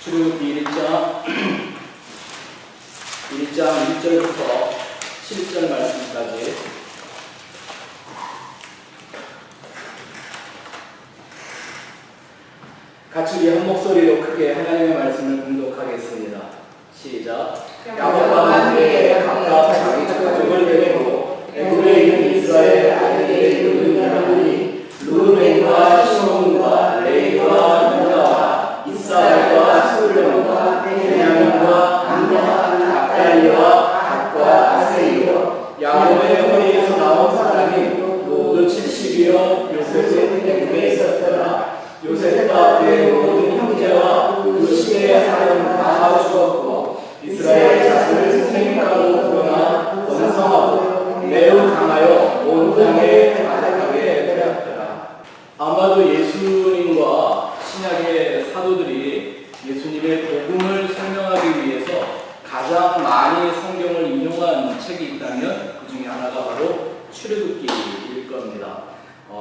출애굽기 1장 1절부터 7절 말씀까지 같이 우리 한 목소리로 크게 하나님의 말씀을 공독하겠습니다. 시작. 야곱과 함께 각각 자기 가족을 데리고 애굽에 있는 이스라엘 아들들의 모든 사람들이 루벤과 시몬과 레위와 유다와 이스라엘과 스불론과 베냐민과 단과 납달리와 갓과 아세이와 야곱의 허리에서 나온 사람이 모두 70이요 요셉은 애굽에 있었더라. 요셉과 그의 모든 형제와 그 시대의 사람은 다 죽었고 이스라엘 자손을 생육하고 그러나 번성하고 매우 강하여 온 땅에 가득하게 되었더라. 아마도 예수님과 신약의 사도들이 예수님의 복음을 설명하기 위해서 가장 많이 성경을 인용한 책이 있다면 그 중에 하나가 바로 출애굽기일 겁니다.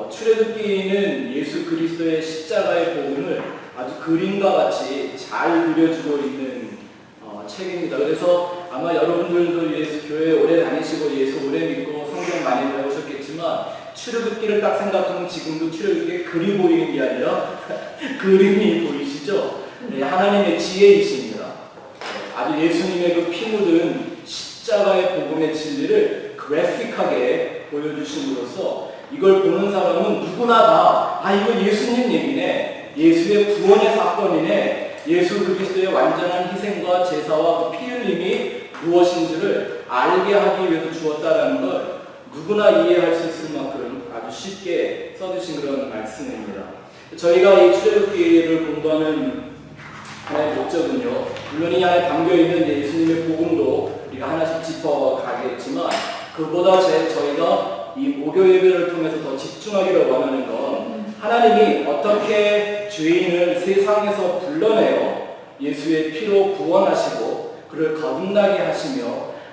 출애굽기는 예수 그리스도의 십자가의 복음을 아주 그림과 같이 잘 그려주고 있는 책입니다. 그래서 아마 여러분들도 예수 교회 오래 다니시고 예수 오래 믿고 성경 많이 배우셨겠지만 출애굽기를 딱 생각하면 지금도 출애굽기에 글이 보이는 게 아니라 그림이 보이시죠? 네, 하나님의 지혜이십니다. 아주 예수님의 그 피 묻은 십자가의 복음의 진리를 그래픽하게 보여주심으로써 이걸 보는 사람은 누구나 다 이거 예수님 얘기네, 예수의 구원의 사건이네, 예수 그리스도의 완전한 희생과 제사와 그 피 흘림이 무엇인지를 알게 하기 위해서 주었다라는 걸 누구나 이해할 수 있을 만큼 아주 쉽게 써주신 그런 말씀입니다. 저희가 이 출애굽기를 공부하는 하나의 목적은요, 물론 이 안에 담겨있는 예수님의 복음도 우리가 하나씩 짚어가겠지만 그보다 저희가 이 목요 예배를 통해서 더 집중하기를 원하는 건 하나님이 어떻게 죄인을 세상에서 불러내어 예수의 피로 구원하시고 그를 거듭나게 하시며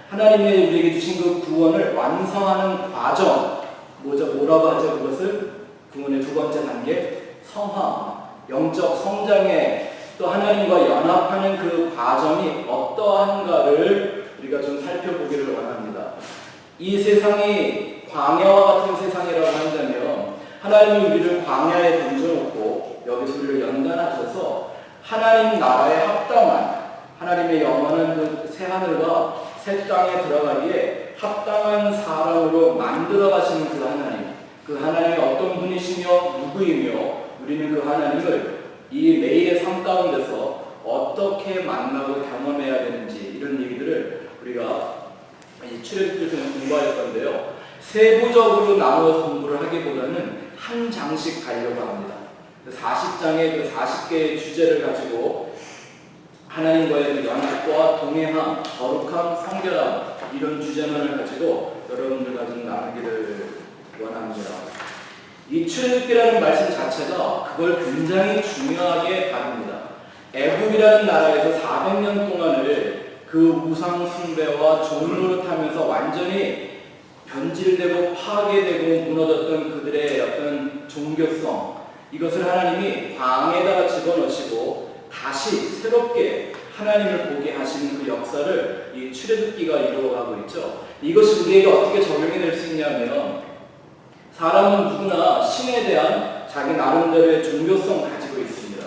하나님의 우리에게 주신 그 구원을 완성하는 과정, 뭐라고 하죠? 그것을 구원의 두 번째 단계, 성화, 영적 성장에 또 하나님과 연합하는 그 과정이 어떠한가를 우리가 좀 살펴보기를 원합니다. 이 세상이 광야와 같은 세상이라고 한다면 하나님이 우리를 광야에 던져놓고 여기서 우리를 연단하셔서 하나님 나라에 합당한 하나님의 영원한 그 새하늘과 새 땅에 들어가기에 합당한 사람으로 만들어 가시는 그 하나님이 어떤 분이시며 누구이며 우리는 그 하나님을 이 매일의 삶 가운데서 어떻게 만나고 경험해야 되는지 이런 얘기들을 우리가 이 출애굽기를 통해 공부할 건데요. 세부적으로 나누어서 공부를 하기보다는 한 장씩 가려고 합니다. 40장의 그 40개의 주제를 가지고 하나님과의 그 연합과 동행함, 거룩함, 성결함 이런 주제만을 가지고 여러분들과 좀 나누기를 원합니다. 이 출애굽기라는 말씀 자체가 그걸 굉장히 중요하게 다룹니다. 애굽이라는 나라에서 400년 동안을 그 우상 숭배와 종노릇하면서 완전히 변질되고 파괴되고 무너졌던 그들의 어떤 종교성, 이것을 하나님이 광에다가 집어넣으시고 다시 새롭게 하나님을 보게 하시는 그 역사를 이 출애굽기가 이루어가고 있죠. 이것이 우리에게 어떻게 적용이 될 수 있냐면 사람은 누구나 신에 대한 자기 나름대로의 종교성 가지고 있습니다.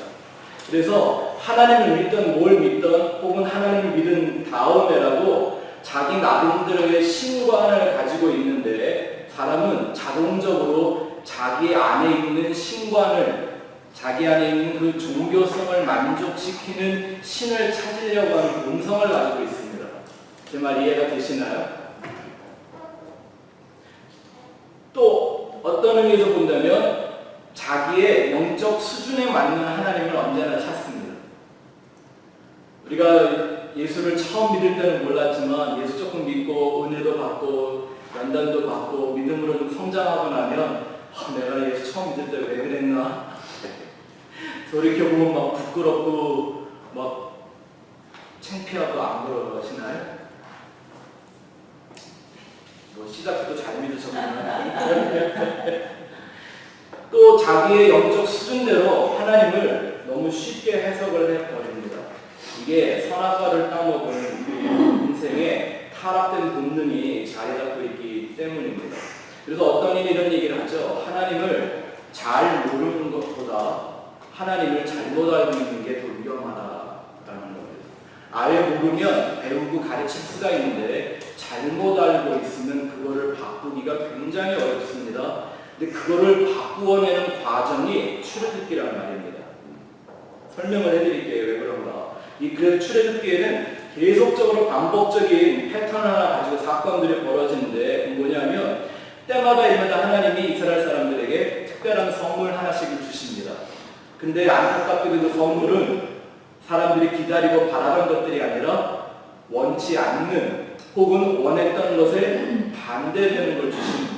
그래서 하나님을 믿든 뭘 믿든 혹은 하나님을 믿은 다음에라도 자기 나름대로의 신관을 가지고 있는데 사람은 자동적으로 자기 안에 있는 신관을, 자기 안에 있는 그 종교성을 만족시키는 신을 찾으려고 하는 본성을 가지고 있습니다. 제 말 이해가 되시나요? 또 어떤 의미에서 본다면 자기의 영적 수준에 맞는 하나님을 언제나 찾습니다. 우리가 예수를 처음 믿을 때는 몰랐지만 예수 조금 믿고 은혜도 받고 연단도 받고 믿음으로 좀 성장하고 나면 내가 예수 처음 믿을 때 왜 그랬나? 돌이켜보면 막 부끄럽고 막 창피하고 안 그러시나요? 뭐 시작부터 잘 믿으셨구나. 또 자기의 영적 수준대로 하나님을 너무 쉽게 해석을 해버립니다. 타락된 본능이 자리 잡고 있기 때문입니다. 그래서 어떤 이는 이런 얘기를 하죠. 하나님을 잘 모르는 것보다 하나님을 잘못 알고 있는 게 더 위험하다라는 겁니다. 아예 모르면 배우고 가르칠 수가 있는데 잘못 알고 있으면 그거를 바꾸기가 굉장히 어렵습니다. 근데 그거를 바꾸어내는 과정이 출애굽기란 말입니다. 설명을 해드릴게요. 왜 그런가. 그 출애굽기에는 계속적으로 반복적인 패턴 하나 가지고 사건들이 벌어지는데 뭐냐면 때마다 일마다 하나님이 이스라엘 사람들에게 특별한 선물 하나씩을 주십니다. 근데 안타깝게도 그 선물은 사람들이 기다리고 바라던 것들이 아니라 원치 않는 혹은 원했던 것에 반대되는 걸 주십니다.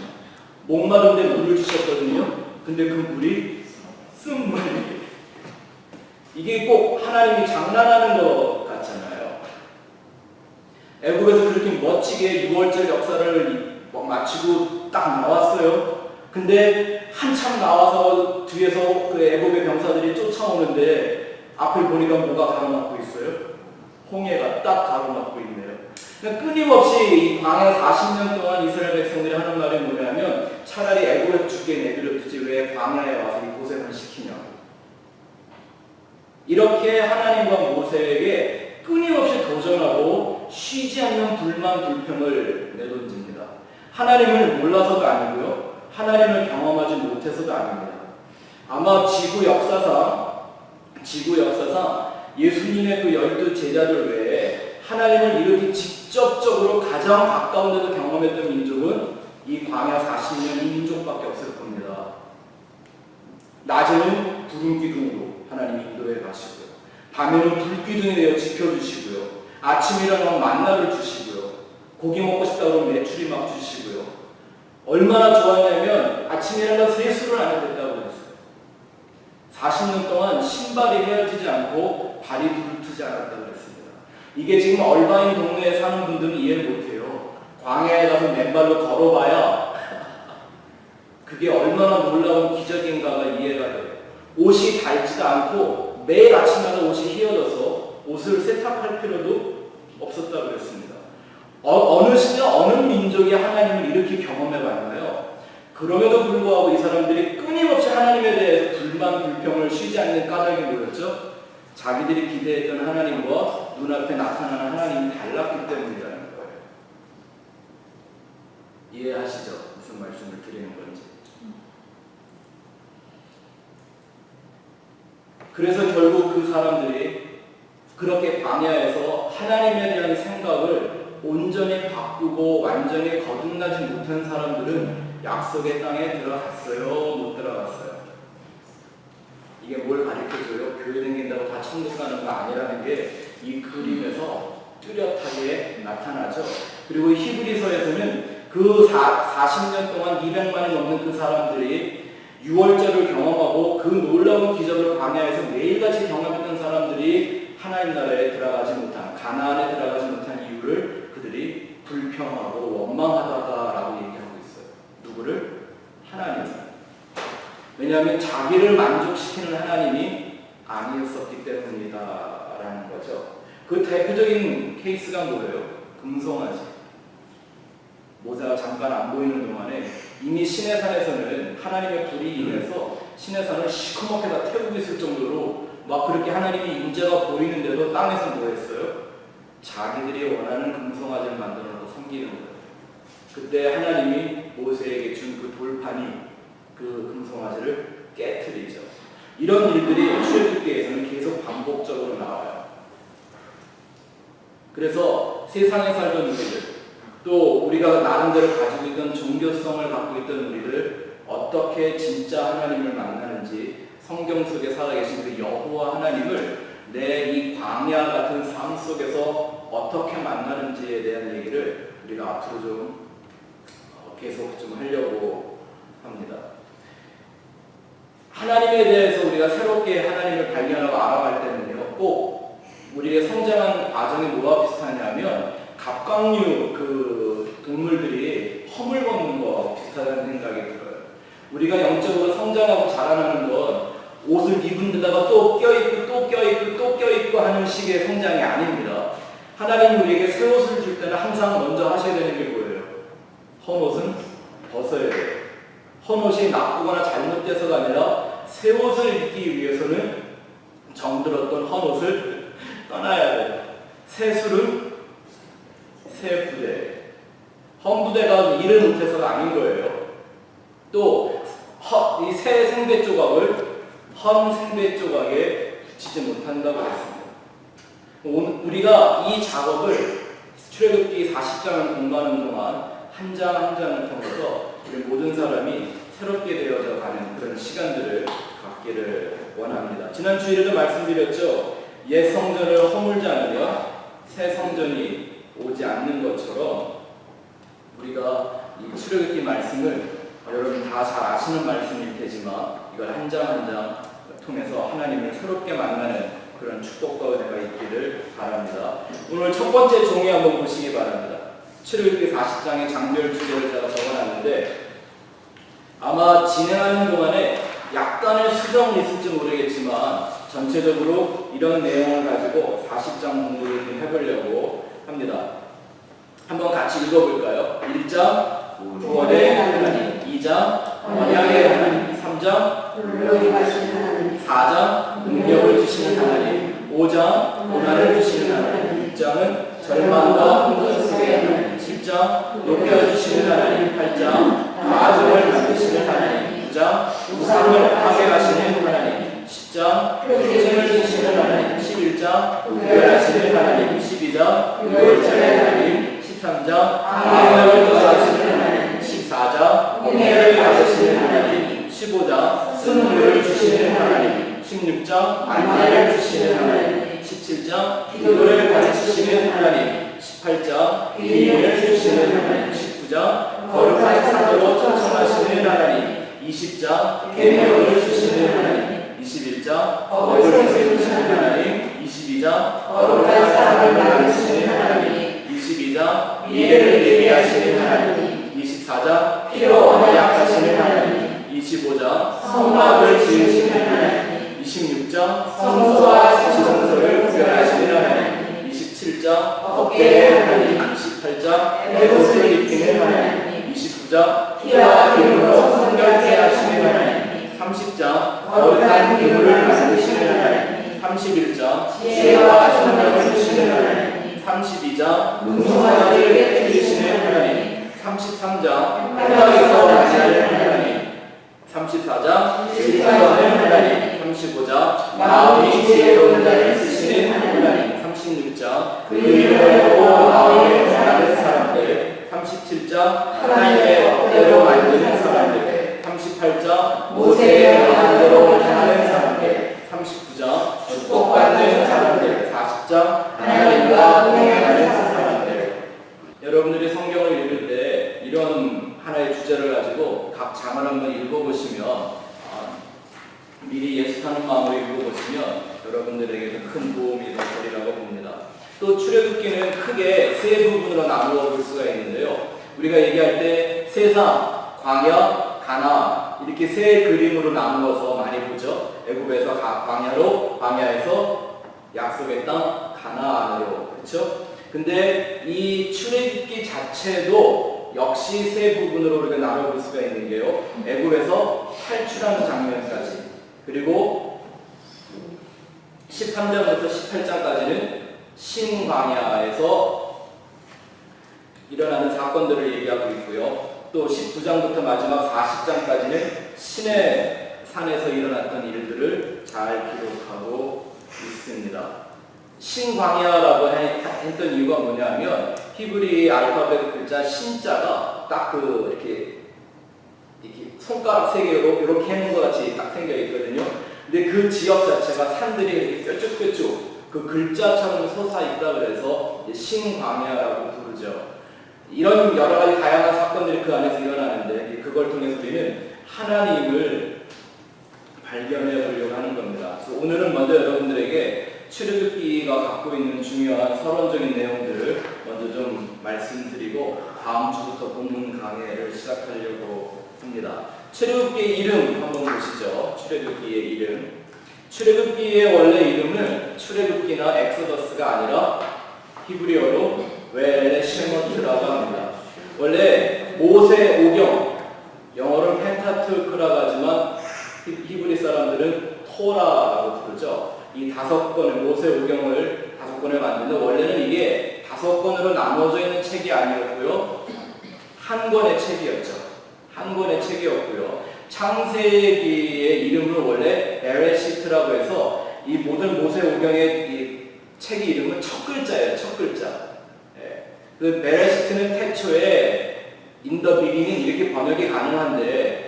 목마른데 물을 주셨거든요. 근데 그 물이 쓴 물이에요. 이게 꼭 하나님이 장난하는 것 같잖아요. 애굽에서 그렇게 멋지게 6월절 역사를 마치고 딱 나왔어요. 근데 한참 나와서 뒤에서 그 애굽의 병사들이 쫓아오는데 앞을 보니까 뭐가 가로막고 있어요? 홍해가 딱 가로막고 있네요. 그러니까 끊임없이 이 광야 40년 동안 이스라엘 백성들이 하는 말이 뭐냐면 차라리 애굽에서 죽게 내버려 두지 왜 광야에 와서 이 고생을 시키냐고. 이렇게 하나님과 모세에게 끊임없이 도전하고 쉬지 않는 불만 불평을 내던집니다. 하나님을 몰라서도 아니고요. 하나님을 경험하지 못해서도 아닙니다. 아마 지구 역사상 예수님의 그 12 제자들 외에 하나님을 이렇게 직접적으로 가장 가까운 데서 경험했던 민족은 이 광야 40년 이 민족밖에 없을 겁니다. 낮에는 구름 기둥으로 하나님이 인도해 가시고요. 밤에는 불기둥이 되어 지켜주시고요. 아침에 일어나면 만나를 주시고요. 고기 먹고 싶다고 그러면 메추리 막 주시고요. 얼마나 좋았냐면 아침에 일어나서 세수를 안 했다고 그랬어요. 40년 동안 신발이 헤어지지 않고 발이 부르트지 않았다고 그랬습니다. 이게 지금 얼바인 동네에 사는 분들은 이해를 못해요. 광야에 가서 맨발로 걸어봐야 그게 얼마나 놀라운 기적인가가 이해가 돼요. 옷이 닳지도 않고 매일 아침마다 옷이 휘어져서 옷을 세탁할 필요도 없었다고 그랬습니다. 어느 시대 어느 민족이 하나님을 이렇게 경험해봤나요? 그럼에도 불구하고 이 사람들이 끊임없이 하나님에 대해서 불만 불평을 쉬지 않는 까닭이 뭐였죠? 자기들이 기대했던 하나님과 눈앞에 나타나는 하나님이 달랐기 때문이라는 거예요. 이해하시죠? 무슨 말씀을 드리는 건지. 그래서 결국 그 사람들이 그렇게 광야에서 하나님에 대한 생각을 온전히 바꾸고 완전히 거듭나지 못한 사람들은 약속의 땅에 들어갔어요? 못 들어갔어요? 이게 뭘 가르쳐줘요? 교회 다닌다고 다 천국 가는 거 아니라는 게 이 그림에서 뚜렷하게 나타나죠. 그리고 히브리서에서는 그 40년 동안 200만이 넘는 그 사람들이 6월절을 경험하고 그 놀라운 기적을 광야에서 매일같이 경험했던 사람들이 하나님 나라에 들어가지 못한, 가나안에 들어가지 못한 이유를 그들이 불평하고 원망하다라고 얘기하고 있어요. 누구를? 하나님. 왜냐하면 자기를 만족시키는 하나님이 아니었었기 때문이다라는 거죠. 그 대표적인 케이스가 뭐예요? 금송아지. 모세가 잠깐 안 보이는 동안에 이미 시내산에서는 하나님의 불이 임해서 시내산을 시커멓게 다 태우고 있을 정도로 막 그렇게 하나님의 임재가 보이는데도 땅에서 뭐 했어요? 자기들이 원하는 금송아지를 만들어 놓고 섬기는 거예요. 그때 하나님이 모세에게 준 그 돌판이 그 금송아지를 깨트리죠. 이런 일들이 출애굽기에서는 계속 반복적으로 나와요. 그래서 세상에 살던 우리들, 또 우리가 나름대로 가지고 있던 종교성을 갖고 있던 우리들 어떻게 진짜 하나님을 만나는지 성경 속에 살아계신 그 여호와 하나님을 내 이 광야 같은 삶 속에서 어떻게 만나는지에 대한 얘기를 우리가 앞으로 좀 계속 좀 하려고 합니다. 하나님에 대해서 우리가 새롭게 하나님을 발견하고 알아갈 때는요, 꼭 우리의 성장한 과정이 뭐와 비슷하냐면 갑각류 그 동물들이 허물 먹는 거 비슷하다는 생각이 들어요. 우리가 영적으로 성장하고 자라나는 건 옷을 입은 데다가 또 껴입고 또 껴입고 또 껴입고 하는 식의 성장이 아닙니다. 하나님 우리에게 새 옷을 줄 때는 항상 먼저 하셔야 되는 게 뭐예요? 헌옷은 벗어야 돼요. 헌옷이 나쁘거나 잘못돼서가 아니라 새 옷을 입기 위해서는 정들었던 헌옷을 떠나야 돼요. 새 술은 새 부대. 헌 부대가 일을 못해서가 아닌 거예요. 또 이 새 생배 조각을 헌 생배 조각에 붙이지 못한다고 했습니다. 우리가 이 작업을 출애굽기 40장을 공부하는 동안 한 장 한 장을 통해서 우리 모든 사람이 새롭게 되어져 가는 그런 시간들을 갖기를 원합니다. 지난 주일에도 말씀드렸죠. 옛 성전을 허물지 않으면 새 성전이 오지 않는 것처럼 우리가 이 출애굽기 말씀을 여러분 다 잘 아시는 말씀일 테지만 이걸 한 장 한 장 통해서 하나님을 새롭게 만나는 그런 축복과 은혜가 있기를 바랍니다. 오늘 첫 번째 종이 한번 보시기 바랍니다. 출애굽기 40장의 장별 주제를 제가 적어놨는데 아마 진행하는 동안에 약간의 수정이 있을지 모르겠지만 전체적으로 이런 내용을 가지고 40장 공부를 좀 해보려고 합니다. 한번 같이 읽어볼까요? 1장 구원의 하나님, 2장 언약의 하나님, 3장 불러이 가시는 하나님, 4장 능력을 주시는 하나님, 5장 고난을 주시는 하나님, 6장은 절망과 공격 속의 하나님, 10장 높여주시는 하나님, 8장 가족을 만드시는 하나님, 9장 우상을 파괴하시는 하나님, 10장 표징을 주시는 하나님, 11장 구별하시는 하나님, 12장 유월절의 하나님, 13장 방언을 도와주시는 하나님, 14장 은혜를 받으시는 하나님, 15장 승리를 주시는 하나님, 16장 만나를 주시는 하나님, 17장 기도를 가르치시는 하나님, 18장 비밀을 주시는 하나님, 19장 거룩한 사도로 초청하시는 하나님, 20장 계명을 주시는 하나님, 21장 법을 세우시는 하나님, 22장 거룩한 사람을 만드시는 하나님, 22장 미래를 예비하시는 하나님, 24장 필요와 약하시는 하나님, 25장 성막을 지으시는 하나님, 26장 성소와 지성소를 구별하시는 하나님, 27장 어깨의 하나님, 28장 에봇을 입히는 하나님, 29장 피와 기름으로 성결케 하시는 하나님, 30장 거룩한 기물을 만드시는 하나님, 31장 지혜와 성령을 주시는 하나님, 32장 문성하를 깨뜨리시는 하나님, 33장 하나님께서 만나는 하나님, 34장 실천하는 하나님, 35장 마음이 지혜로운 자를 쓰시는 하나님, 36장 그 이름을 보고 마음을 전하는 사람들, 37장 하나님의 법대로 만드는 사람들, 38장 모세의 마음대로 하는 사람들, 39장 축복받는 사람들, 40장 하나님과 동행하는 사람들. 여러분들이 성경을 읽을 때 이런 하나의 주제를 가지고 각 장을 한번 읽어보시면 미리 예습하는 마음으로 읽어보시면 여러분들에게도 큰 도움이 되리라고 봅니다. 또 출애굽기는 크게 세 부분으로 나누어 볼 수가 있는데요. 우리가 얘기할 때 세상, 광야, 가나안 이렇게 세 그림으로 나누어서 많이 보죠. 애굽에서 광야로, 광야에서 약속의 땅 가나안으로, 그렇죠? 근데 이 출애굽기 자체도 역시 세 부분으로 우리가 나눠볼 수가 있는 게요. 애굽에서 탈출하는 장면까지, 그리고 13장부터 18장까지는 신광야에서 일어나는 사건들을 얘기하고 있고요. 또 19장부터 마지막 40장까지는 신의 산에서 일어났던 일들을 잘 기록하고 있습니다. 신광야라고 했던 이유가 뭐냐면 히브리 알파벳 글자 신자가 딱 이렇게 손가락 세 개로 이렇게 해놓은 것 같이 딱 생겨 있거든요. 근데 그 지역 자체가 산들이 이렇게 뾰족뾰족 그 글자처럼 솟아있다 그래서 신광야라고 부르죠. 이런 여러 가지 다양한 사건들이 그 안에서 일어나는데 그걸 통해서 우리는 하나님을 발견해 보려고 하는 겁니다. 그래서 오늘은 먼저 여러분들에게 출애굽기가 갖고 있는 중요한 서론적인 내용들을 먼저 좀 말씀드리고 다음 주부터 본문 강해를 시작하려고 합니다. 출애굽기의 이름 한번 보시죠. 출애굽기의 이름. 출애굽기의 원래 이름은 출애굽기나 엑소더스가 아니라 히브리어로 웰레 쉐머트라고 합니다. 원래 모세오경, 영어로는 펜타투크라고 하지만 히브리 사람들은 토라라고 부르죠. 이 5권의 모세오경을 5권을 만드는데 원래는 이게 5권으로 나눠져 있는 책이 아니었고요. 한 권의 책이었죠. 한 권의 책이었고요. 창세기의 이름은 원래 베레시트라고 해서 이 모든 모세오경의 이 책의 이름은 첫 글자예요. 첫 글자. 예. 그 베레시트는 태초에 in the beginning 이렇게 번역이 가능한데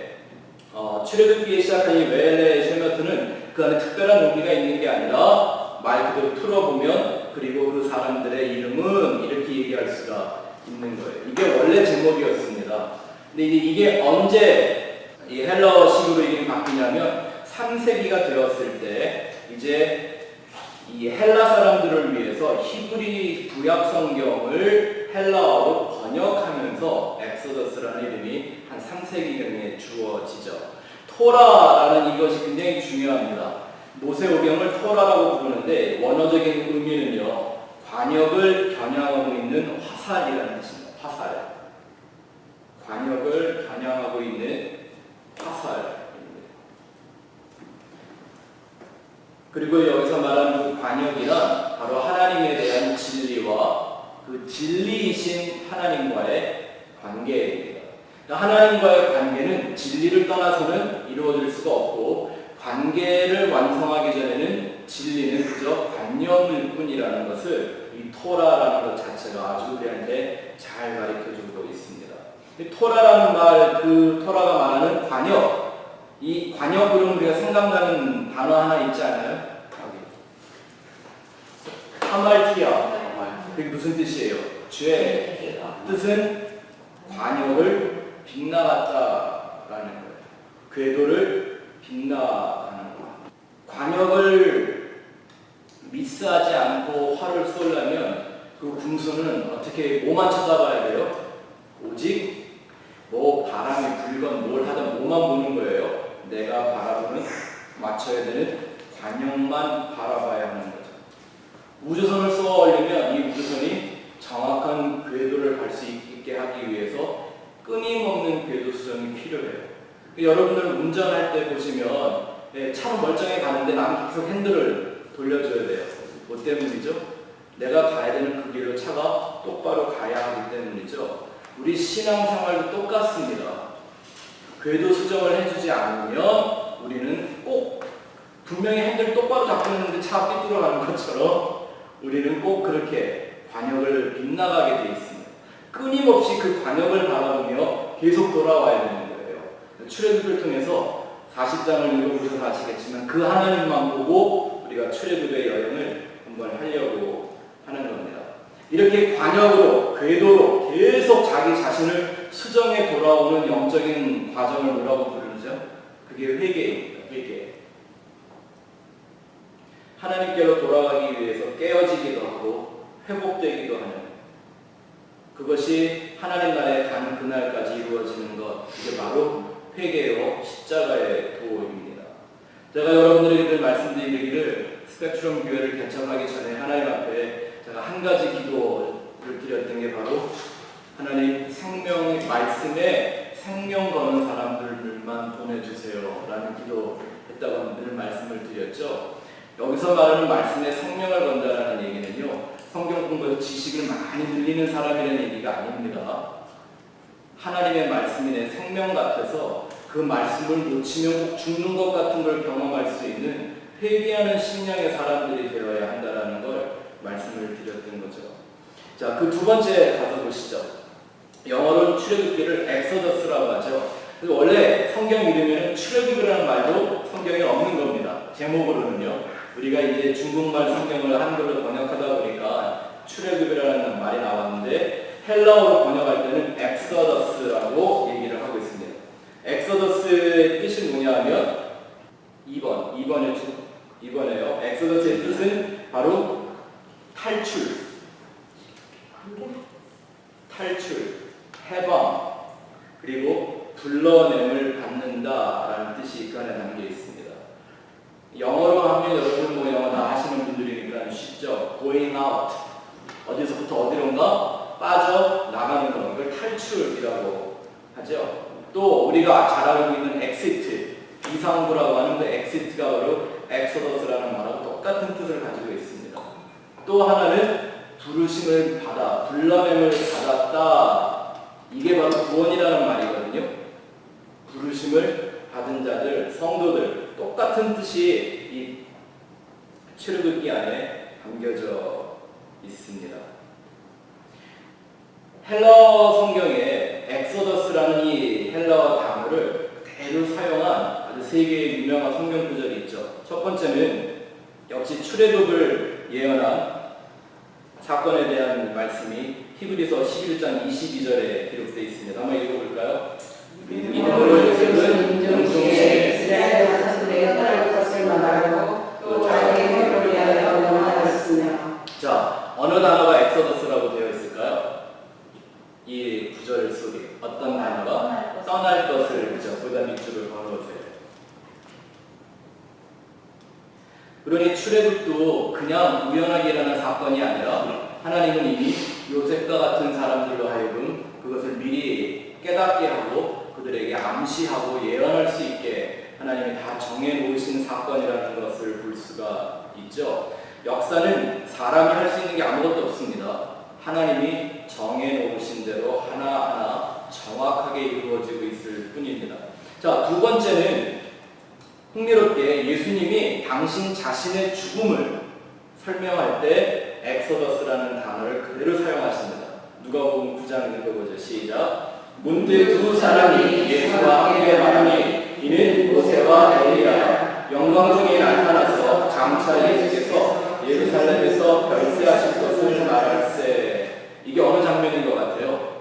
출애굽기에 시작한 이 웰레 쉐머트는 그 안에 특별한 의미가 있는 게 아니라 말 그대로 풀어보면 그리고 그 사람들의 이름은 이렇게 얘기할 수가 있는 거예요. 이게 원래 제목이었습니다. 근데 이게 언제 이 헬라어식으로 이름이 바뀌냐면 3세기가 되었을 때 이제 이 헬라 사람들을 위해서 히브리 구약 성경을 헬라어로 번역하면서 엑소더스라는 이름이 한 3세기경에 주어지죠. 토라라는 이것이 굉장히 중요합니다. 모세오경을 토라라고 부르는데 원어적인 의미는요. 관역을 겨냥하고 있는 화살이라는 뜻입니다. 화살. 관역을 겨냥하고 있는 화살입니다. 그리고 여기서 말하는 그 관역이란 바로 하나님에 대한 진리와 그 진리이신 하나님과의 관계입니다. 하나님과의 관계는 진리를 떠나서는 이루어질 수가 없고 관계를 완성하기 전에는 진리는 그저 관념일 뿐이라는 것을 이 토라라는 것 자체가 아주 우리한테 잘 가르쳐주고 있습니다. 토라라는 말, 그 토라가 말하는 관역, 이 관역으로 우리가 생각나는 단어 하나 있지 않아요? 하말티아. 그게 무슨 뜻이에요? 죄. 뜻은 관역을 빗나갔다라는 거예요. 궤도를 빗나가는 거예요. 관역을 미스하지 않고 활을 쏘려면 그 궁수는 어떻게 뭐만 쳐다봐야 돼요? 오직 뭐 바람이 불건 뭘 하든 뭐만 보는 거예요. 내가 바라보는 맞춰야 되는 관역만 바라봐야 하는 거죠. 우주선을 쏘아 올리면 이 우주선이 정확한 궤도를 갈 수 있게 하기 위해서 끊임없는 궤도 수정이 필요해요. 여러분들 운전할 때 보시면 차로 멀쩡히 가는데 나는 계속 핸들을 돌려줘야 돼요. 뭐 때문이죠? 내가 가야 되는 그 길로 차가 똑바로 가야 하기 때문이죠. 우리 신앙생활도 똑같습니다. 궤도 수정을 해주지 않으면 우리는 꼭 분명히 핸들 똑바로 잡고 있는데 차가 삐뚤어가는 것처럼 우리는 꼭 그렇게 관역을 빗나가게 돼 있습니다. 끊임없이 그 관역을 바라보며 계속 돌아와야 되는 거예요. 출애굽을 통해서 40장을 읽어보셔서 아시겠지만 그 하나님만 보고 우리가 출애굽의 여행을 한번 하려고 하는 겁니다. 이렇게 관역으로, 궤도로 계속 자기 자신을 수정해 돌아오는 영적인 과정을 뭐라고 부르죠? 그게 회개입니다. 회개. 하나님께로 돌아가기 위해서 깨어지기도 하고 회복되기도 하는 그것이 하나님 나라에 가는 그날까지 이루어지는 것, 이게 바로 회개요 십자가의 도입니다. 제가 여러분들에게 늘 말씀드리기를 스펙트럼 교회를 개척하기 전에 하나님 앞에 제가 한 가지 기도를 드렸던 게 바로 하나님 생명의 말씀에 생명 거는 사람들만 보내주세요 라는 기도했다고 늘 말씀을 드렸죠. 여기서 말하는 말씀에 생명을 건다라는 얘기는요, 성경 공부에서 지식을 많이 늘리는 사람이라는 얘기가 아닙니다. 하나님의 말씀이 내 생명 같아서 그 말씀을 놓치면 꼭 죽는 것 같은 걸 경험할 수 있는 회개하는 심령의 사람들이 되어야 한다라는 걸 말씀을 드렸던 거죠. 자, 그 두 번째 가서 보시죠. 영어로는 출애굽기를 엑소더스라고 하죠. 그래서 원래 성경 이름에는 출애굽이라는 말도 성경에 없는 겁니다. 제목으로는요. 우리가 이제 중국말 성경을 한글로 번역하다 보니까 출애굽이라는 말이 나왔는데 헬라어로 번역할 때는 엑소더스라고 얘기를 하고 있습니다. 엑소더스의 뜻이 뭐냐면 2번에요. 엑소더스의 뜻은 바로 탈출, 해방, 그리고 불러냄을 받는다라는 뜻이 그 안에 담겨 있습니다. 영어로 하면 여러분 뭐 영어 다 하시는 분들이니까 쉽죠. going out, 어디서부터 어디론가 빠져나가는 것, 이걸 탈출이라고 하죠. 또 우리가 잘 알고 있는 엑시트, 이상부라고 하는 그 엑시트가 바로 엑소더스라는 말하고 똑같은 뜻을 가지고 있습니다. 또 하나는 부르심을 받아, 불러냄을 받았다. 이게 바로 구원이라는 말이거든요. 부르심을 받은 자들, 성도들, 똑같은 뜻이 이 출애굽기 안에 담겨져 있습니다. 헬라어 성경에 엑소더스라는 이 헬라어 단어를 그대로 사용한 아주 세 개의 유명한 성경 구절이 있죠. 첫 번째는 역시 출애굽을 예언한 사건에 대한 말씀이 히브리서 11장 22절에 기록되어 있습니다. 한번 읽어볼까요? 믿음으로 요셉은 영종의 이스라엘 자손에게 떠날 것을 말하고 또 자기의 회복을 위하여 명하였으며. 자, 어느 단어가 엑소더스라고 되어 있을까요? 이 구절 속에 어떤 단어가 떠날 것을, 그죠? 보다 밑줄을 걸어오세요. 그러니 출애굽도 그냥 우연하게 일어난 사건이 아니라 하나님은 이미 요셉과 같은 사람들로 하여금 그것을 미리 깨닫게 하고 그들에게 암시하고 예언할 수 있게 하나님이 다 정해놓으신 사건이라는 것을 볼 수가 있죠. 역사는 사람이 할 수 있는 게 아무것도 없습니다. 하나님이 정해놓으신 대로 하나하나 정확하게 이루어지고 있을 뿐입니다. 자, 두 번째는 흥미롭게 예수님이 당신 자신의 죽음을 설명할 때 엑소더스라는 단어를 그대로 사용하십니다. 누가복음 9장 읽어보죠. 시작. 문득 두 사람이 예수와 함께 말하니 이는 모세와 엘리야라. 영광 중에 나타나서 장차 예수께서 예루살렘에서 별세하실 것을 말할세. 이게 어느 장면인 것 같아요?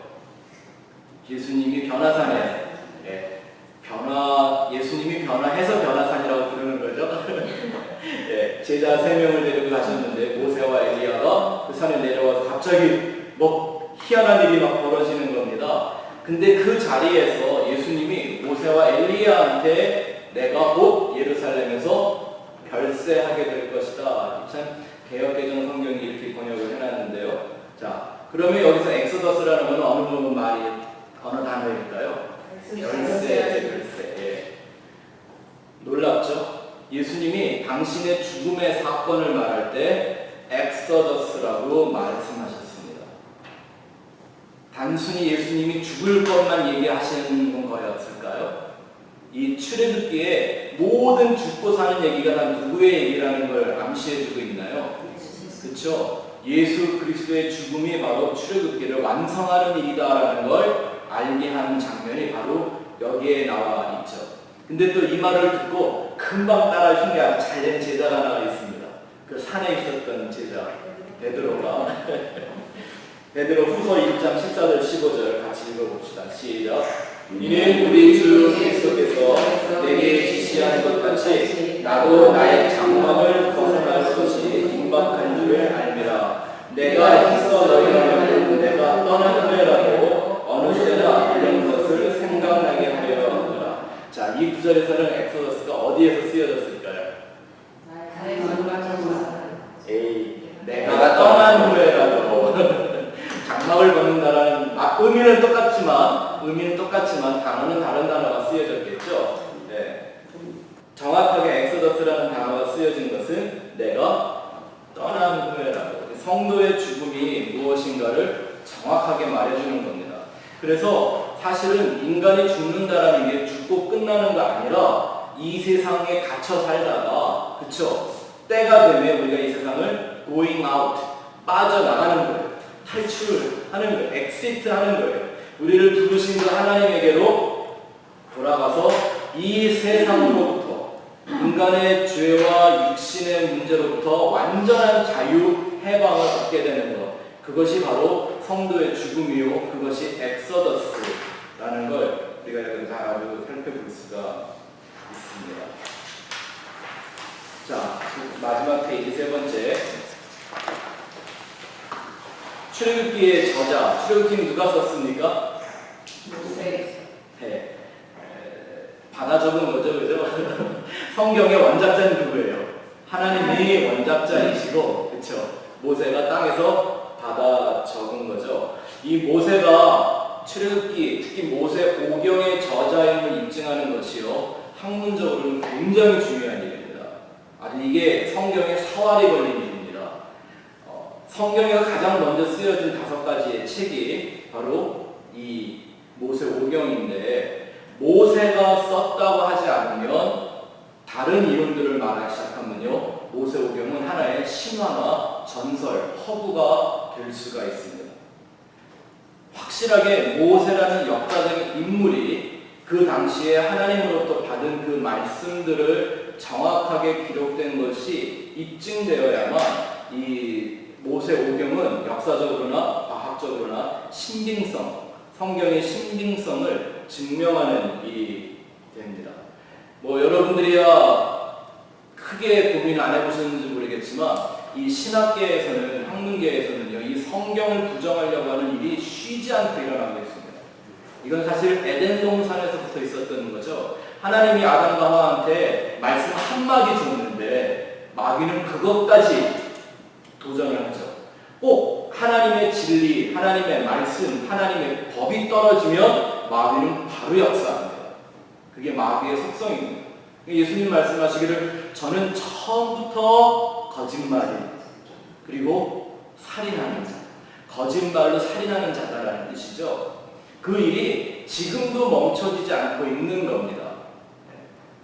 예수님이 변화산에 예수님이 변화해서 변화산이라고 부르는 거죠. 제자 3명을 데리고 가셨는데 모세와 엘리야가 그 산에 내려와서 갑자기 뭐 희한한 일이 막 벌어지는 겁니다. 근데 그 자리에서 예수님이 모세와 엘리야한테 내가 곧 예루살렘에서 별세하게 될 것이다. 참 개역개정 성경이 이렇게 번역을 해놨는데요. 자, 그러면 여기서 엑소더스라는 것은 어느 부분 말이 어느 단어일까요? 별세. 놀랍죠? 예수님이 당신의 죽음의 사건을 말할 때 엑소더스라고 말씀하셨습니다. 단순히 예수님이 죽을 것만 얘기하시는 거였을까요? 이 출애굽기에 모든 죽고 사는 얘기가 다 누구의 얘기라는 걸 암시해주고 있나요? 그렇죠? 예수 그리스도의 죽음이 바로 출애굽기를 완성하는 일이다라는 걸 알게 하는 장면이 바로 여기에 나와 있죠. 근데 또 이 말을 듣고 금방 따라 흉내하고 잘된 제자가 나와 있습니다. 그 산에 있었던 제자 베드로가 베드로 후서 1장 14절 15절 같이 읽어봅시다. 시작. 이는 우리 주 그리스도께서 내게 지시한 것 같이 나도 나의 장막을 벗어날 것이 임박한 줄을 알미라. 내가 있어 너희를 내가 떠난 후에라도 어느 때나 이런 것을 생각나게 하려 하더라. 자, 이 구절에서는 엑소더스가 어디에서 쓰여졌을까요? 내가 떠난 후에라도 장막을 벗는다라는 의미는 똑같지만 단어는 다른 단어가 쓰여졌겠죠. 네. 정확하게 엑소더스라는 단어가 쓰여진 것은 내가 떠난 후에라도 성도의 죽음이 무엇인가를 정확하게 말해주는 겁니다. 그래서 사실은 인간이 죽는다라는 게 죽고 끝나는 거 아니라 이 세상에 갇혀 살다가 그쵸? 때가 되면 우리가 이 세상을 going out 빠져나가는 거예요. 탈출하는 거예요. 엑시트하는 거예요. 우리를 부르신 그 하나님에게로 돌아가서 이 세상으로부터 인간의 죄와 육신의 문제로부터 완전한 자유 해방을 얻게 되는 것. 그것이 바로 성도의 죽음이요. 그것이 엑소더스라는 걸 우리가 여기서 아주 살펴볼 수가 있습니다. 자, 마지막 페이지 세 번째. 출애굽기의 저자, 출애굽기는 누가 썼습니까? 모세. 네. 받아 적은 거죠, 그죠? 성경의 원작자는 누구예요? 하나님이 원작자이시고, 그렇죠? 모세가 땅에서 받아 적은 거죠. 이 모세가 출애굽기, 특히 모세 오경의 저자임을 입증하는 것이요, 학문적으로는 굉장히 중요한 일입니다. 아주 이게 성경에 사활이 걸린 일입니다. 성경에 가장 먼저 쓰여진 5가지의 책이 바로 이 모세 오경인데, 모세가 썼다고 하지 않으면, 다른 이론들을 말하기 시작하면요, 모세 오경은 하나의 신화나 전설, 허구가 될 수가 있습니다. 확실하게 모세라는 역사적인 인물이 그 당시에 하나님으로부터 받은 그 말씀들을 정확하게 기록된 것이 입증되어야만 이 모세 오경은 역사적으로나 과학적으로나 신빙성, 성경의 신빙성을 증명하는 일이 됩니다. 여러분들이야 크게 고민 안 해보셨는지 모르겠지만, 이 신학계에서는, 학문계에서는요, 이 성경을 부정하려고 하는 일이 쉬지 않고 일어나고 있습니다. 이건 사실 에덴 동산에서부터 있었던 거죠. 하나님이 아담과 하와한테 말씀 한마디 줬는데 마귀는 그것까지 도전을 하죠. 꼭 하나님의 진리, 하나님의 말씀, 하나님의 법이 떨어지면 마귀는 바로 역사합니다. 그게 마귀의 속성입니다. 예수님 말씀하시기를 저는 처음부터 거짓말인, 그리고 살인하는 자, 거짓말로 살인하는 자다라는 뜻이죠. 그 일이 지금도 멈춰지지 않고 있는 겁니다.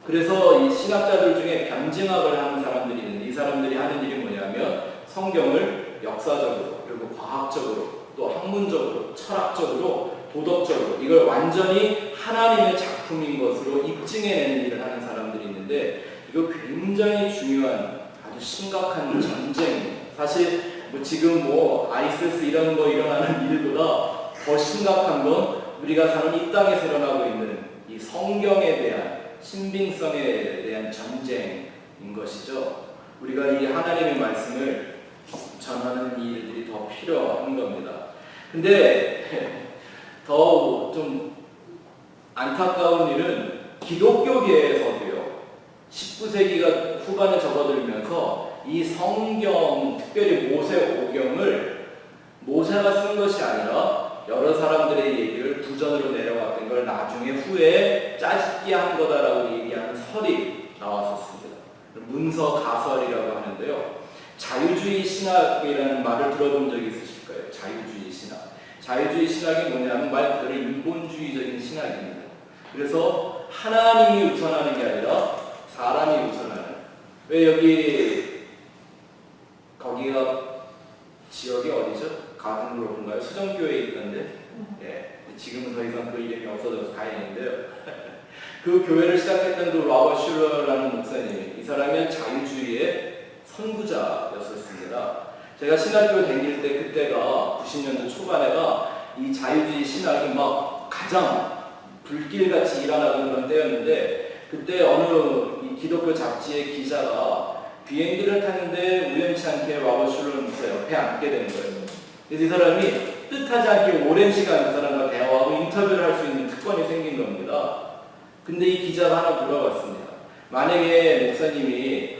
그래서 이 신학자들 중에 변증학을 하는 사람들이 있는데, 이 사람들이 하는 일이 뭐냐면 성경을 역사적으로, 그리고 과학적으로, 또 학문적으로, 철학적으로, 도덕적으로 이걸 완전히 하나님의 작품인 것으로 입증해내는 일을 하는 사람들이 있는데, 이거 굉장히 중요한 아주 심각한 전쟁입니다. 사실 지금 아이시스 이런 거 일어나는 일보다 더 심각한 건 우리가 사는 이 땅에서 일어나고 있는 이 성경에 대한 신빙성에 대한 전쟁인 것이죠. 우리가 이 하나님의 말씀을 전하는 일들이 더 필요한 겁니다. 근데 더 좀 안타까운 일은 기독교계에서도요, 19세기가 후반에 접어들면서 이 성경, 특별히 모세 오경을 모세가 쓴 것이 아니라 여러 사람들의 얘기를 부전으로 내려왔던 걸 나중에 후에 짜집기 한 거다라고 얘기하는 설이 나왔었습니다. 문서 가설이라고 하는데요. 자유주의 신학이라는 말을 들어본 적이 있으실 거예요. 자유주의 신학. 자유주의 신학이 뭐냐면 말 그대로 인본주의적인 신학입니다. 그래서 하나님이 우선하는 게 아니라 사람이 우선하는. 왜 거기가 지역이 어디죠? 가든로브인가요? 수정교회에 있던데. 예, 지금은 더 이상 그 이름이 없어져서 다행인데요. 그 교회를 시작했던 그 로버트 슐러라는 목사님이, 이 사람은 자유주의의 선구자였었습니다. 제가 신학교 다닐 때, 그때가 90년대 초반에가 이 자유주의 신학이 막 가장 불길같이 일어나는 그런 때였는데, 그때 어느 이 기독교 잡지의 기자가 비행기를 탔는데 우연치 않게 로버트 슐러 목사 옆에 앉게 된 거예요. 그래서 이 사람이 뜻하지 않게 오랜 시간 그 사람과 대화하고 인터뷰를 할 수 있는 특권이 생긴 겁니다. 근데 이 기자가 하나 물어봤습니다. 만약에 목사님이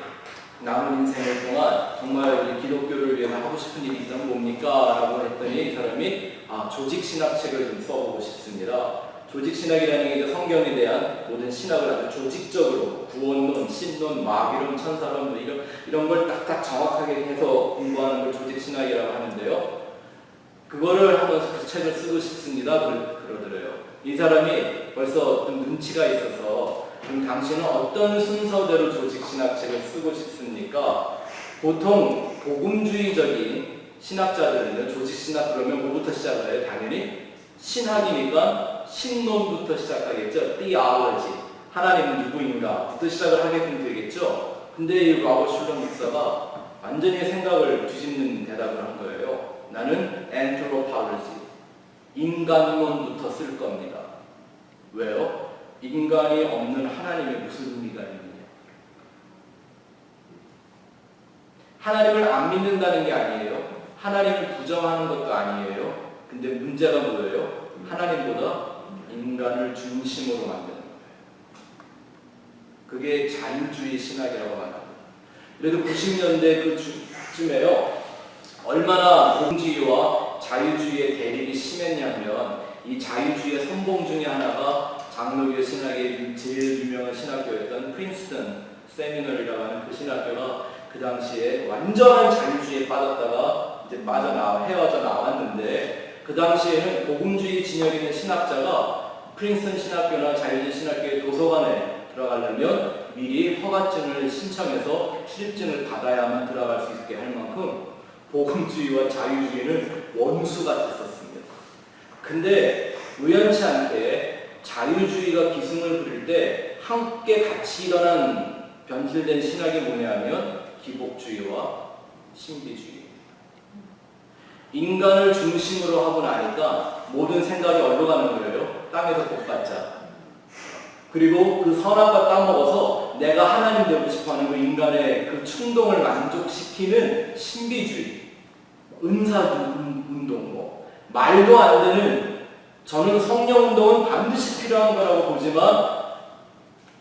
남은 인생을 동안 정말 우리 기독교를 위해 하고 싶은 일이 있다면 뭡니까? 라고 했더니 이 사람이 조직신학책을 좀 써보고 싶습니다. 조직신학이라는 게 이제 성경에 대한 모든 신학을 아주 조직적으로 구원론, 신론, 마귀론, 천사론 이런 걸 딱딱 정확하게 해서 공부하는 걸 조직신학이라고 하는데요. 그거를 하면서 그 책을 쓰고 싶습니다. 그러더래요. 이 사람이 벌써 좀 눈치가 있어서, 그럼 당신은 어떤 순서대로 조직신학책을 쓰고 싶습니까? 보통 복음주의적인 신학자들은 조직신학 그러면 뭐부터 시작을 해요? 당연히 신학이니까 신론부터 시작하겠죠. theology, 하나님은 누구인가 부터 시작을 하게 되겠죠. 근데 이 로버트 슐러 목사가 완전히 생각을 뒤집는 대답을 한 거예요. 나는 anthropology, 인간론부터 쓸 겁니다. 왜요? 인간이 없는 하나님의 무슨 의미가 있느냐? 하나님을 안 믿는다는 게 아니에요. 하나님을 부정하는 것도 아니에요. 근데 문제가 뭐예요? 하나님보다 인간을 중심으로 만드는 거예요. 그게 자유주의 신학이라고 말합니다. 그래도 90년대 그쯤에요, 얼마나 복음주의와 자유주의의 대립이 심했냐면 이 자유주의의 선봉 중에 하나가 장로교 신학의 제일 유명한 신학교였던 프린스턴 세미널이라고 하는 그 신학교가 그 당시에 완전한 자유주의에 빠졌다가 이제 헤어져 나왔는데, 그 당시에는 복음주의 진영에 있는 신학자가 프린스턴 신학교나 자유주의 신학교의 도서관에 들어가려면 미리 허가증을 신청해서 출입증을 받아야만 들어갈 수 있게 할 만큼 복음주의와 자유주의는 원수가 됐었습니다. 근데 우연치 않게 자유주의가 기승을 부릴 때 함께 같이 일어난 변질된 신학이 뭐냐면 기복주의와 신비주의. 인간을 중심으로 하고 나니까 모든 생각이 어디로 가는 거예요? 땅에서 복 받자. 그리고 그 선악과 따먹어서 내가 하나님 되고 싶어하는 그 인간의 그 충동을 만족시키는 신비주의, 은사운동, 말도 안 되는, 저는 성령운동은 반드시 필요한 거라고 보지만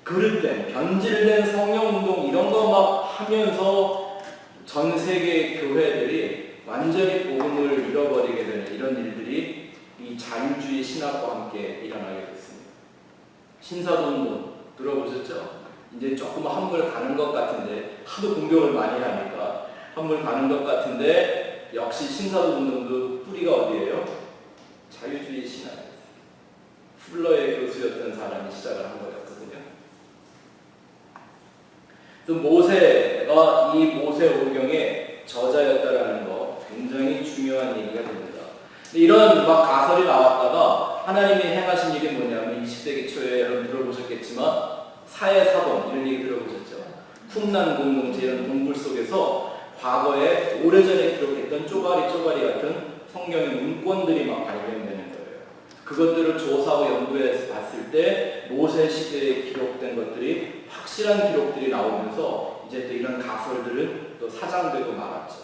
그릇된, 변질된 성령운동 이런 거 막 하면서 전 세계 교회들이 완전히 복음을 잃어버리게 되는 이런 일들이 이 자유주의 신학과 함께 일어나게 됐습니다. 신사도운동 들어보셨죠? 이제 조금 한물 가는 것 같은데, 하도 공격을 많이 하니까 한물 가는 것 같은데, 역시 신사도운동도 뿌리가 어디예요? 자유주의 신학이었어요. 풀러의 교수였던 사람이 시작을 한 거였거든요. 그래서 모세가 이 모세오경의 저자였다라는 거 굉장히 중요한 얘기가 됩니다. 이런 막 가설이 나왔다가 하나님이 행하신 일이 뭐냐면 20세기 초에 여러분 들어보셨겠지만 사해사범 이런 얘기 들어보셨죠? 쿰난 공동체 이런 동굴 속에서 과거에 오래전에 기록했던 쪼가리 같은 성경의 문권들이 막 발견되는 거예요. 그것들을 조사하고 연구해서 봤을 때 모세 시대에 기록된 것들이 확실한 기록들이 나오면서 이제 또 이런 가설들은 또 사장되고 말았죠.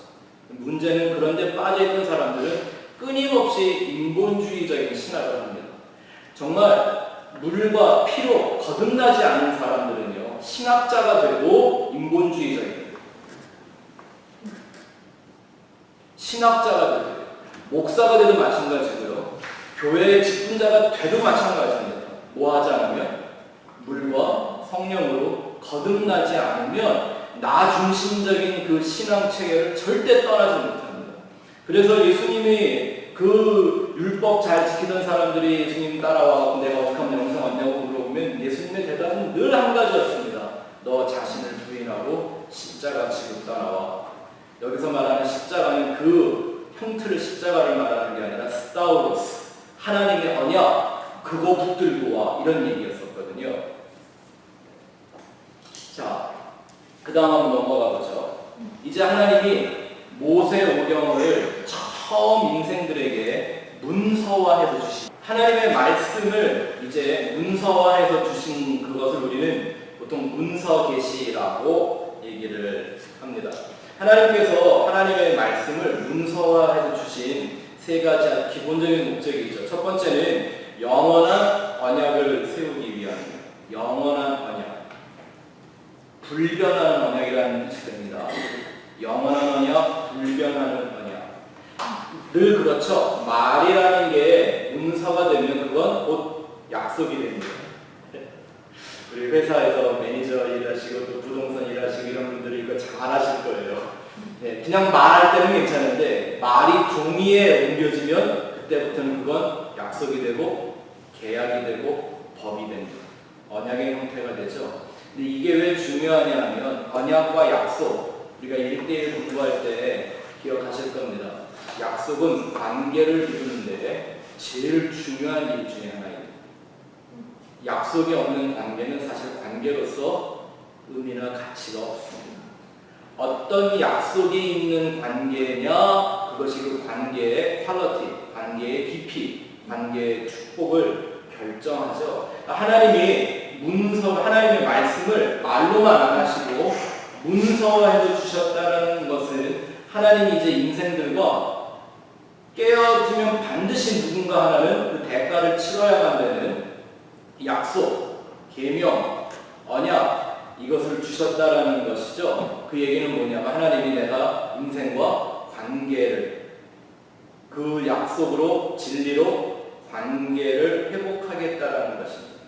문제는 그런데 빠져있던 사람들은 끊임없이 인본주의적인 신학을 합니다. 정말 물과 피로 거듭나지 않은 사람들은요, 신학자가 되고 인본주의적입니다. 신학자가 되고 목사가 돼도 마찬가지고요, 교회의 직분자가 돼도 마찬가지입니다. 뭐 하지 않으면? 물과 성령으로 거듭나지 않으면 나 중심적인 그 신앙 체계를 절대 떠나지 못합니다. 그래서 예수님이 그 율법 잘 지키던 사람들이 예수님 따라와 내가 어떻게 하면 영생 왔냐고 물어보면 예수님의 대답은 늘 한 가지였습니다. 너 자신을 부인하고 십자가 지고 따라와. 여기서 말하는 십자가는 그 형틀을 십자가를 말하는 게 아니라 스타우로스, 하나님의 언약, 그거 붙들고 와, 이런 얘기였었거든요. 자, 그 다음 한번 넘어가 보죠. 이제 하나님이 모세오경을 처음 인생들에게 문서화해서 주신, 하나님의 말씀을 이제 문서화해서 주신 그것을 우리는 보통 문서계시라고 얘기를 합니다. 하나님께서 하나님의 말씀을 문서화해서 주신 세 가지 기본적인 목적이 있죠. 첫 번째는 영원한 언약을 세우기 위함입니다. 영원한 언약. 불변하는 언약이라는 뜻이 됩니다. 영원한 언약, 불변하는 언약. 늘 그렇죠. 말이라는 게 문서가 되면 그건 곧 약속이 됩니다. 우리 회사에서 매니저 일하시고 또 부동산 일하시고 이런 분들이 이거 잘 아실 거예요. 네, 그냥 말할 때는 괜찮은데 말이 종이에 옮겨지면 그때부터는 그건 약속이 되고 계약이 되고 법이 됩니다. 언약의 형태가 되죠. 근데 이게 왜 중요하냐 하면 언약과 약속, 우리가 1대1 공부할 때 기억하실 겁니다. 약속은 관계를 이루는데 제일 중요한 일 중에 하나입니다. 약속이 없는 관계는 사실 관계로서 의미나 가치가 없습니다. 어떤 약속이 있는 관계냐, 그것이 그 관계의 퀄리티, 관계의 깊이, 관계의 축복을 결정하죠. 하나님이 하나님의 말씀을 말로만 안 하시고 문서화해서 주셨다는 것은 하나님이 이제 인생들과 깨어지면 반드시 누군가 하나는 그 대가를 치러야만 되는 약속, 계명, 언약, 이것을 주셨다라는 것이죠. 그 얘기는 뭐냐면 하나님이 내가 인생과 관계를, 그 그 약속으로 진리로 관계를 회복하겠다라는 것입니다.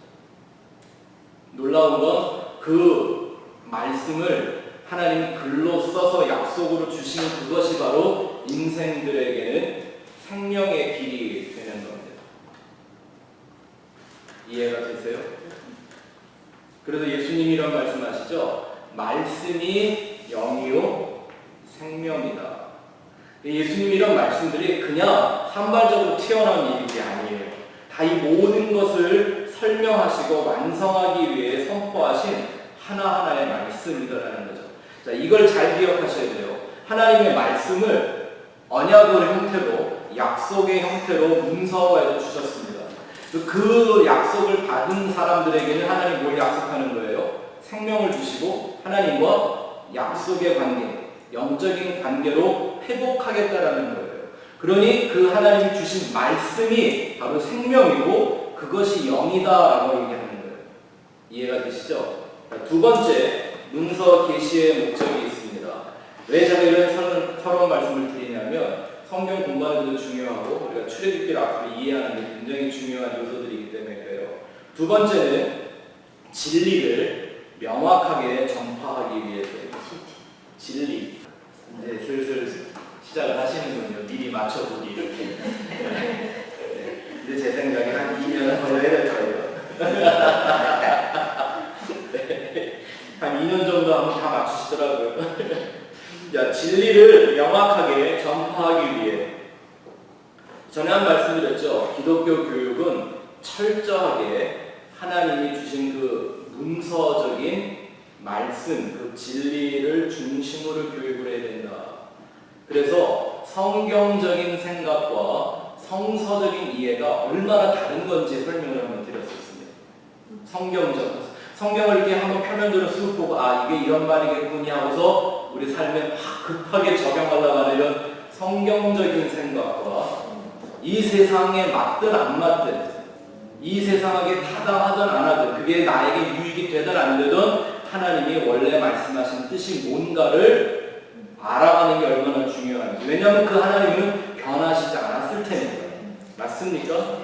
놀라운 건 그 말씀을 하나님이 글로 써서 약속으로 주신 그것이 바로 인생들에게는 생명의 길이 되는 겁니다. 이해가 되세요? 그래서 예수님이 이런 말씀하시죠. 말씀이 영이요 생명이다. 예수님이 이런 말씀들이 그냥 산발적으로 튀어나온 일이 아니에요. 다 이 모든 것을 설명하시고 완성하기 위해 선포하신 하나하나의 말씀이다라는 거죠. 자, 이걸 잘 기억하셔야 돼요. 하나님의 말씀을 언약의 형태로, 약속의 형태로 문서화해서 주셨습니다. 그 약속을 받은 사람들에게는 하나님 뭘 약속하는 거예요? 생명을 주시고 하나님과 약속의 관계, 영적인 관계로 회복하겠다라는 거예요. 그러니 그 하나님이 주신 말씀이 바로 생명이고 그것이 영이다라고 얘기하는 거예요. 이해가 되시죠? 두 번째, 문서 계시의 목적이 있습니다. 왜 제가 이런 서러운 말씀을 드리냐면 성경 공부하는 것도 중요하고 우리가 출애굽기를 앞으로 이해하는 게 굉장히 중요한 요소들이기 때문에 그래요. 두 번째는 진리를 명확하게 전파하기 위해서입니다. 진리. 이제 슬슬 시작을 하시는군요. 미리 맞춰보기 이렇게. 네. 근데 제 생각에 한 2년은 걸려야 될 거예요. 네. 한 2년 정도 하면 다 맞추시더라고요. 자, 진리를 명확하게 전파하기 위해 전에 한 말씀드렸죠. 기독교 교육은 철저하게 하나님이 주신 그 문서적인 말씀, 그 진리를 중심으로 교육을 해야 된다. 그래서 성경적인 생각과 성서적인 이해가 얼마나 다른 건지 설명을 한번 드렸었습니다. 성경을 이렇게 한번 표면으로 쑥 보고 이게 이런 말이겠군요 하고서 우리 삶에 막 급하게 적용하려고 하는 이런 성경적인 생각과 이 세상에 맞든 안 맞든 이 세상에 타당하든 안 하든 그게 나에게 유익이 되든 안 되든 하나님이 원래 말씀하신 뜻이 뭔가를 알아가는 게 얼마나 중요한지. 왜냐하면 그 하나님은 변하시지 않았을 테니까. 맞습니까?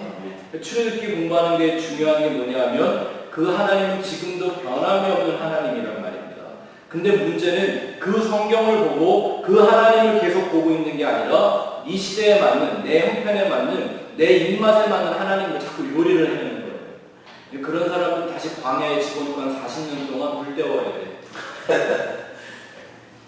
출애굽기 공부하는 게 중요한 게 뭐냐면 그 하나님은 지금도 변함이 없는 하나님이란 말입니다. 근데 문제는 그 성경을 보고 그 하나님을 계속 보고 있는 게 아니라 이 시대에 맞는, 내 형편에 맞는, 내 입맛에 맞는 하나님을 자꾸 요리를 해내는 거예요. 그런 사람은 다시 광야에 집어넣고 한 40년 동안 물 때워야 돼.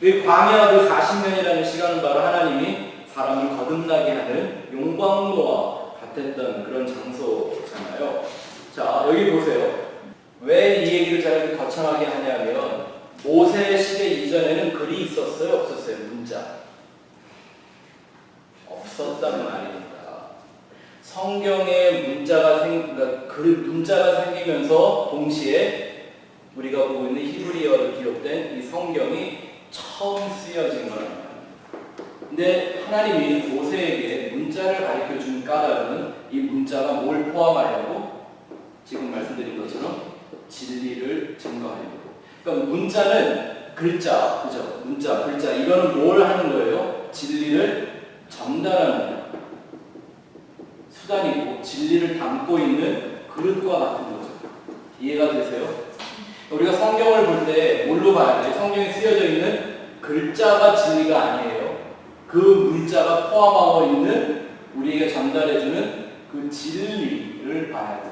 그 광야 그 40년이라는 시간은 바로 하나님이 사람을 거듭나게 하는 용광로와 같았던 그런 장소잖아요. 자, 여기 보세요. 왜 이 얘기를 제가 이렇게 거창하게 하냐면 모세 시대 이전에는 글이 있었어요? 없었어요? 문자. 없었단 말입니다. 성경에 문자가 문자가 생기면서 동시에 우리가 보고 있는 히브리어로 기록된 이 성경이 처음 쓰여진 거랍니다. 근데 하나님이 모세에게 문자를 가르쳐 준 까닭은 이 문자가 뭘 포함하려고? 지금 말씀드린 것처럼 진리를 증거하려고. 그러니까 문자는 글자, 그죠? 문자, 글자. 이거는 뭘 하는 거예요? 진리를 전달하는 거예요. 수단이고 진리를 담고 있는 그릇과 같은 거죠. 이해가 되세요? 우리가 성경을 볼 때 뭘로 봐야 돼요? 성경에 쓰여져 있는 글자가 진리가 아니에요. 그 문자가 포함하고 있는 우리에게 전달해주는 그 진리를 봐야 돼요.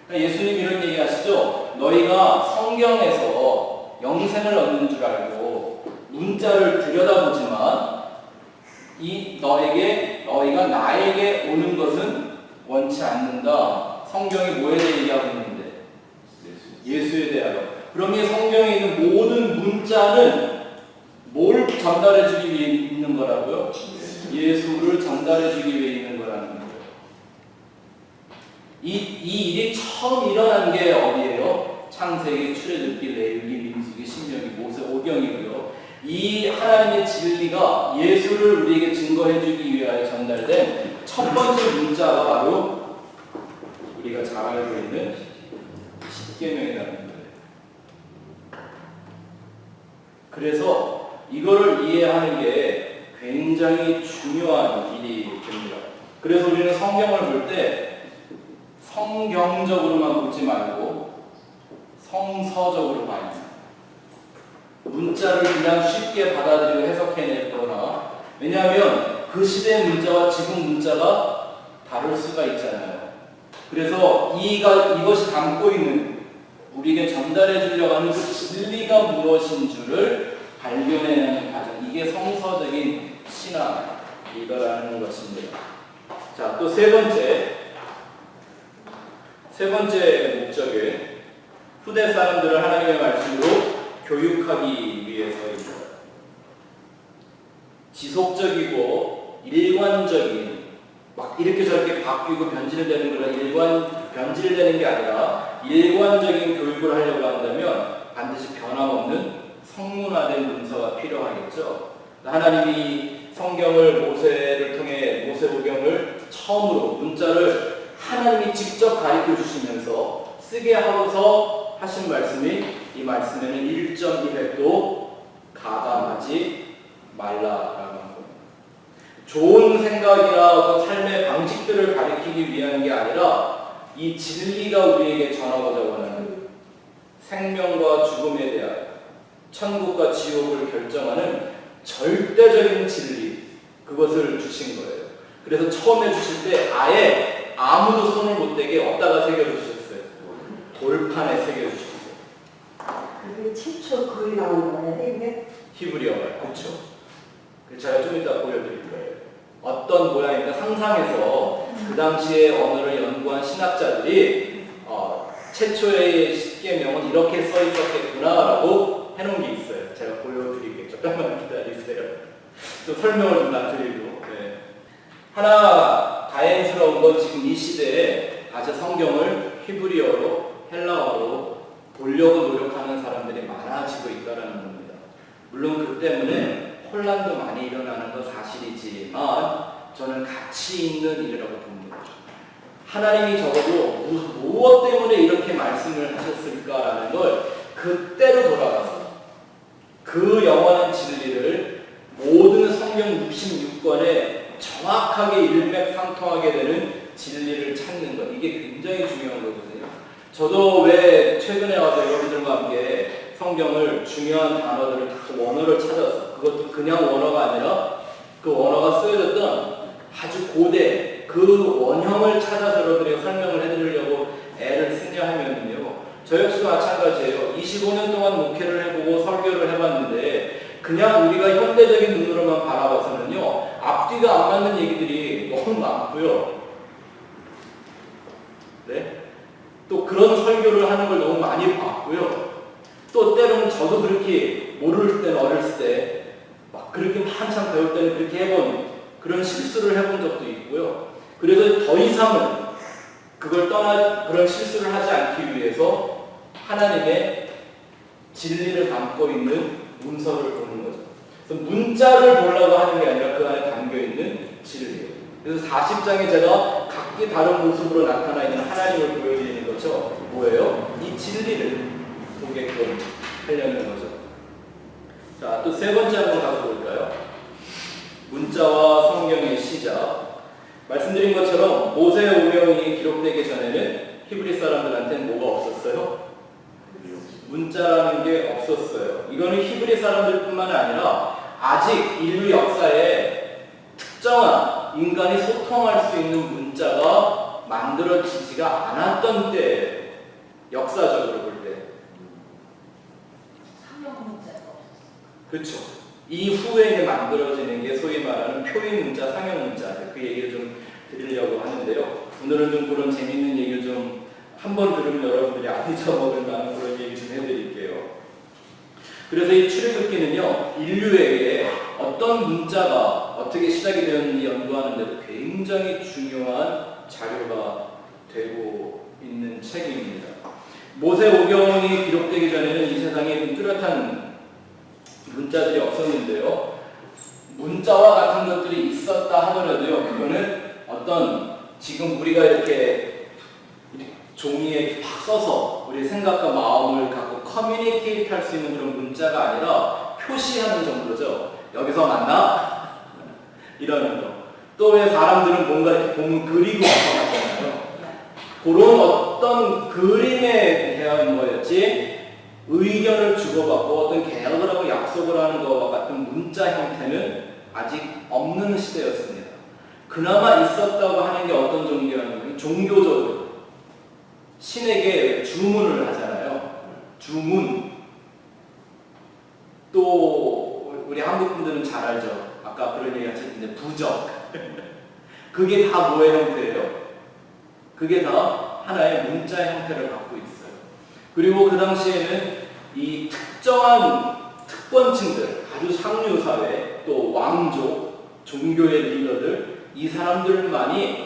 그러니까 예수님 이런 얘기 하시죠? 너희가 성경에서 영생을 얻는 줄 알고 문자를 들여다보지만 너희가 나에게 오는 것은 원치 않는다. 성경이 뭐에 대해 얘기하고 있는데? 예수에 대하여. 그러면 성경에 있는 모든 문자는 뭘 전달해주기 위해 있는 거라고요? 예수를 전달해주기 위해 있는 거라는 거예요. 이 일이 처음 일어난 게 어디예요? 창세기, 출애굽기, 레위기, 민수기, 신명기, 모세, 오경이고요. 이 하나님의 진리가 예수를 우리에게 증거해주기 위하여 전달된 첫 번째 문자가 바로 우리가 잘 알고 있는 십계명이라는 거예요. 그래서 이거를 이해하는 게 굉장히 중요한 일이 됩니다. 그래서 우리는 성경을 볼 때 성경적으로만 보지 말고 성서적으로 봐야 합니다. 문자를 그냥 쉽게 받아들이고 해석해내거나, 왜냐하면 그 시대의 문자와 지금 문자가 다를 수가 있잖아요. 그래서 이것이 담고 있는, 우리에게 전달해 주려고 하는 그 진리가 무엇인 줄을 발견해내는 과정, 이게 성서적인 신학이다라는 것입니다. 자, 또 세 번째 목적은 후대 사람들을 하나님의 말씀으로 교육하기 위해서입니다. 지속적이고 일관적인, 막 이렇게 저렇게 바뀌고 변질되는 거라 변질되는 게 아니라 일관적인 교육을 하려고 한다면 반드시 변함없는 성문화된 문서가 필요하겠죠. 하나님이 성경을 모세를 통해 모세오경을 처음으로 문자를 하나님이 직접 가르쳐 주시면서 쓰게 하고서 하신 말씀이, 이 말씀에는 1.1획도 가감하지 말라라고 합니다. 좋은 생각이나 어떤 삶의 방식들을 가리키기 위한 게 아니라 이 진리가 우리에게 전하고자 하는 생명과 죽음에 대한, 천국과 지옥을 결정하는 절대적인 진리, 그것을 주신 거예요. 그래서 처음에 주실 때 아예 아무도 손을 못 대게 어디다가 새겨주셨어요? 돌판에 새겨주셨어요. 그게 최초 거의 나온 거예요, 이게? 히브리어가, 그렇죠? 제가 좀 이따 보여드릴 거예요. 어떤 모양인가 상상해서 그 당시에 언어를 연구한 신학자들이 최초의 십계명은 이렇게 써 있었겠구나라고 해놓은 게 있어요. 제가 보여드릴게요. 잠깐만 기다리세요. 또 설명을 좀 드리고. 네. 하나 다행스러운 건 지금 이 시대에 다시 성경을 히브리어로, 헬라어로 보려고 노력하는 사람들이 많아지고 있다는 겁니다. 물론 그 때문에 혼란도 많이 일어나는 건 사실이지만 저는 가치 있는 일이라고 봅니다. 하나님이 적어도 무엇 때문에 이렇게 말씀을 하셨을까라는 걸 그때로 돌아가서 그 영원한 진리를 모든 성경 66권에 정확하게 일맥상통하게 되는 진리를 찾는 것, 이게 굉장히 중요한 거거든요. 저도 왜 최근에 와서 여러분들과 함께 성경을 중요한 단어들을 다 원어를 찾아서, 그것도 그냥 원어가 아니라 그 원어가 쓰여졌던 아주 고대 그 원형을 찾아서 여러분들에게 설명을 해드리려고 애를 쓰냐 하면요, 저 역시도 마찬가지예요. 25년 동안 목회를 해보고 설교를 해봤는데 그냥 우리가 현대적인 눈으로만 바라봐서는요, 앞뒤가 안 맞는 얘기들이 너무 많고요. 네? 또 그런 설교를 하는 걸 너무 많이 봤고요. 또 때로는 저도 그렇게 모를 때는, 어렸을 때 막 그렇게 한참 배울 때는 그렇게 해본 그런 실수를 해본 적도 있고요. 그래서 더 이상은 그런 실수를 하지 않기 위해서 하나님의 진리를 담고 있는 문서를 보는 거죠. 그래서 문자를 보려고 하는 게 아니라 그 안에 담겨 있는 진리예요. 그래서 40장에 제가 각기 다른 모습으로 나타나 있는 하나님을 보여드리는 거죠. 뭐예요? 이 진리를 보게끔 하려는 거죠. 자, 또 세 번째 한번 가서 볼까요? 문자와 성경의 시작. 말씀드린 것처럼 모세오경이 기록되기 전에는 히브리 사람들한테는 뭐가 없었어요? 문자라는 게 없었어요. 이거는 히브리 사람들뿐만 아니라 아직 인류 역사에 특정한 인간이 소통할 수 있는 문자가 만들어지지가 않았던 때예요. 역사적으로 볼 때. 그렇죠. 이후에 만들어지는 게 소위 말하는 표인 문자, 상형 문자, 그 얘기를 좀 드리려고 하는데요. 오늘은 좀 그런 재밌는 얘기를 좀 한 번 들으면 여러분들이 안 잊어먹을 만한 그런 얘기 좀 해드릴게요. 그래서 이 출애굽기는요, 인류에게 어떤 문자가 어떻게 시작이 되었는지 연구하는 데도 굉장히 중요한 자료가 되고 있는 책입니다. 모세오경이 기록되기 전에는 이 세상에 뚜렷한 문자들이 없었는데요. 문자와 같은 것들이 있었다 하더라도요, 그거는 어떤 지금 우리가 이렇게 종이에 팍 써서 우리 생각과 마음을 갖고 커뮤니케이트 할 수 있는 그런 문자가 아니라 표시하는 정도죠. 여기서 만나? 이러는 거. 또 왜 사람들은 뭔가 이렇게 보면 그리고 하잖아요. 그런 어떤 그림에 대한 뭐였지? 의견을 주고받고 어떤 계약을 하고 약속을 하는 것과 같은 문자 형태는 아직 없는 시대였습니다. 그나마 있었다고 하는 게 어떤 종교였냐면 종교적으로 신에게 주문을 하잖아요. 주문. 또 우리 한국 분들은 잘 알죠. 아까 그런 얘기 하셨는데 부적. 그게 다 뭐의 형태예요? 그게 다 하나의 문자 형태를 갖고 있어요. 그리고 그 당시에는 이 특정한 특권층들, 아주 상류사회, 또 왕족, 종교의 리더들, 이 사람들만이